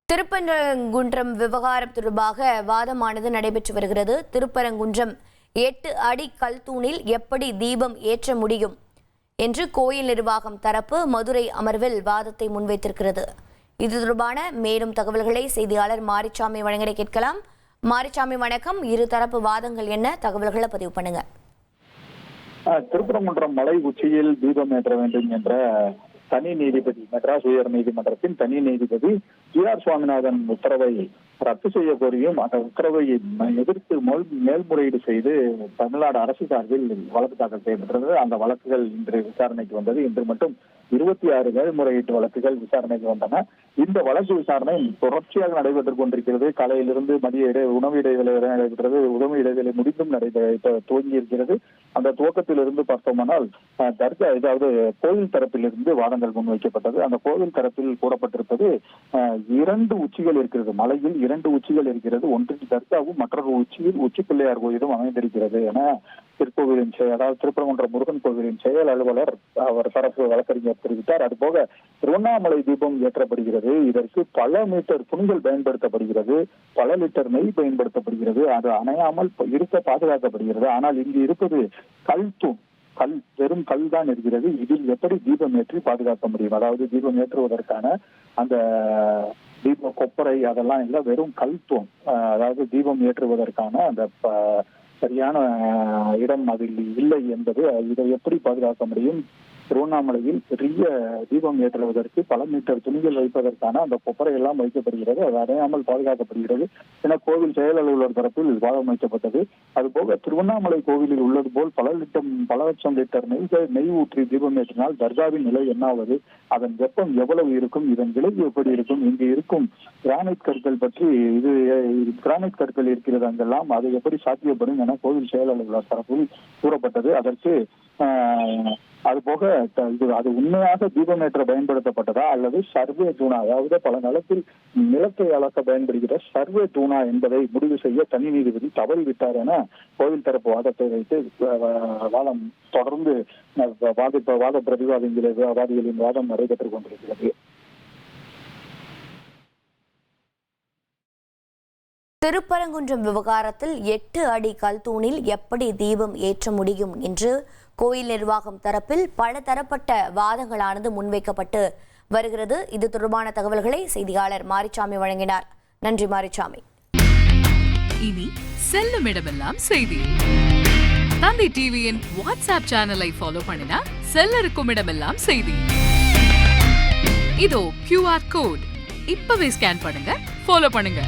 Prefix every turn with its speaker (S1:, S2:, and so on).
S1: திருப்பரங்குன்றம் விவகாரம் தொடர்பாக வாதமானது நடைபெற்று வருகிறது. திருப்பரங்குன்றம் 8 அடி கல் தூணில் எப்படி தீபம் ஏற்ற முடியும் என்று கோயில் நிர்வாகம் தரப்பு மதுரை அமர்வில் வாதத்தை முன்வைத்திருக்கிறது. இது தொடர்பான மேலும் தகவல்களை செய்தியாளர் மாரிச்சாமி வழங்க கேட்கலாம். மாரிச்சாமி வணக்கம். இரு தரப்பு வாதங்கள் என்ன, தகவல்களை பதிவு பண்ணுங்க.
S2: திருப்பரங்குன்றம் மலை உச்சியில் தீபம் ஏற்ற வேண்டும் என்ற தனி நீதிபதி, மெட்ராஸ் உயர் நீதிமன்றத்தின் தனி நீதிபதி ஜி.ஆர். சுவாமிநாதன் உத்தரவை ரத்து செய்ய கோரியும் அந்த உத்தரவை எதிர்த்து மேல்முறையீடு செய்து தமிழ்நாடு அரசு சார்பில் வழக்கு தாக்கல் செய்யப்பட்டது. அந்த வழக்குகள் இன்று விசாரணைக்கு வந்தது. இன்று மட்டும் 26 மேல்முறையீட்டு வழக்குகள் விசாரணைக்கு வந்தன. இந்த வழக்கு விசாரணை தொடர்ச்சியாக நடைபெற்றுக் கொண்டிருக்கிறது. காலையிலிருந்து மதிய உணவு இடைவேளை நடைபெற்றது. உணவு இடைவேளை முடிந்தும் துவங்கி இருக்கிறது. அந்த துவக்கத்திலிருந்து பார்த்தோமானால் தர்கா, அதாவது கோவில் தரப்பிலிருந்து வாதங்கள் முன்வைக்கப்பட்டது. அந்த கோவில் தரப்பில் கூறப்பட்டிருப்பது 2 உச்சிகள் இருக்கிறது. மலையில் 2 உச்சிகள் இருக்கிறது. ஒன்றில் தர்காவும் மற்றொரு உச்சியில் உச்சி பிள்ளையார் கோயிலும் அமைந்திருக்கிறது என திருக்கோவிலின் அதாவது திருப்பரங்குன்றம் முருகன் கோவிலின் செயல் அலுவலர் அவர் தரப்பு வழக்கறிஞர் தெரிவித்தார். அதுபோக திருவண்ணாமலை தீபம் ஏற்றப்படுகிறது. இதற்கு பல மீட்டர் துணிகள் பயன்படுத்தப்படுகிறது, பல லிட்டர் நெய் பயன்படுத்தப்படுகிறது. அது அணையாமல் இருக்க பாதுகாக்கப்படுகிறது. ஆனால் இங்கு இருப்பது கல் தூண், வெறும் கல் தான் இருக்கிறது. இதில் எப்படி தீபம் ஏற்றி பாதுகாக்க முடியும்? அதாவது தீபம் ஏற்றுவதற்கான அந்த தீப கொப்பரை அதெல்லாம் இல்லை, வெறும் கல் தூண். அதாவது தீபம் ஏற்றுவதற்கான அந்த சரியான இடம் அதில் இல்லை என்பது, இதை எப்படி பாதுகாக்க முடியும்? திருவண்ணாமலையில் பெரிய தீபம் ஏற்றுவதற்கு பல மீட்டர் துணிகள் வைப்பதற்கான அந்த கொப்பரை எல்லாம் வைக்கப்படுகிறது. அது அடையாமல் பாதுகாக்கப்படுகிறது என கோவில் செயல் அலுவலர் தரப்பில் வாதம் வைக்கப்பட்டது. அதுபோக திருவண்ணாமலை கோவிலில் உள்ளது போல் பல லட்சம் லிட்டர் நெய் ஊற்றி தீபம் ஏற்றினால் தர்காவின் நிலை என்னாவது? அதன் வெப்பம் எவ்வளவு இருக்கும்? இதன் விளைவு எப்படி இருக்கும்? இங்கு இருக்கும் கிரானைட் கற்கள் பற்றி, இது கிரானைட் கற்கள் இருக்கிறது அங்கெல்லாம், அது எப்படி சாத்தியப்படும் என கோவில் செயல் அலுவலர் தரப்பில் கூறப்பட்டது. அதற்கு அதுபோக அது உண்மையாக தீபம் ஏற்ற பயன்படுத்தப்பட்டதா அல்லது சர்வே தூணா, அதாவது பல நிலத்தில் நிலத்தை அளக்க பயன்படுகிற சர்வே தூணா என்பதை முடிவு செய்ய தனி நீதிபதி தவறிவிட்டார் என கோவில் தரப்பு வாதத்தை வைத்து வாதம் தொடர்ந்து வாத பிரதிவாதிகளின் வாதம் நடைபெற்றுக் கொண்டிருக்கிறது.
S1: திருப்பரங்குன்றம் விவகாரத்தில் 8 அடி கல் தூணில் எப்படி தீபம் ஏற்ற முடியும் என்று கோயில் நிர்வாகம் தரப்பில் பல தரப்பட்ட வாதங்களானது முன்வைக்கப்பட்டு வருகிறது. இது தொடர்பான தகவல்களை செய்தியாளர் மாரிச்சாமி வழங்கினார். நன்றி மாரிச்சாமி.
S3: இனி செல்லும் இடமெல்லாம் செய்தி. தந்தை டிவியின் வாட்ஸ்அப் சேனலை ஃபாலோ பண்ணினா செல்ல இருக்கும் இடமெல்லாம் செய்தி. இதோ QR கோட் இப்பவே ஸ்கேன் பண்ணுங்க, ஃபாலோ பண்ணுங்க.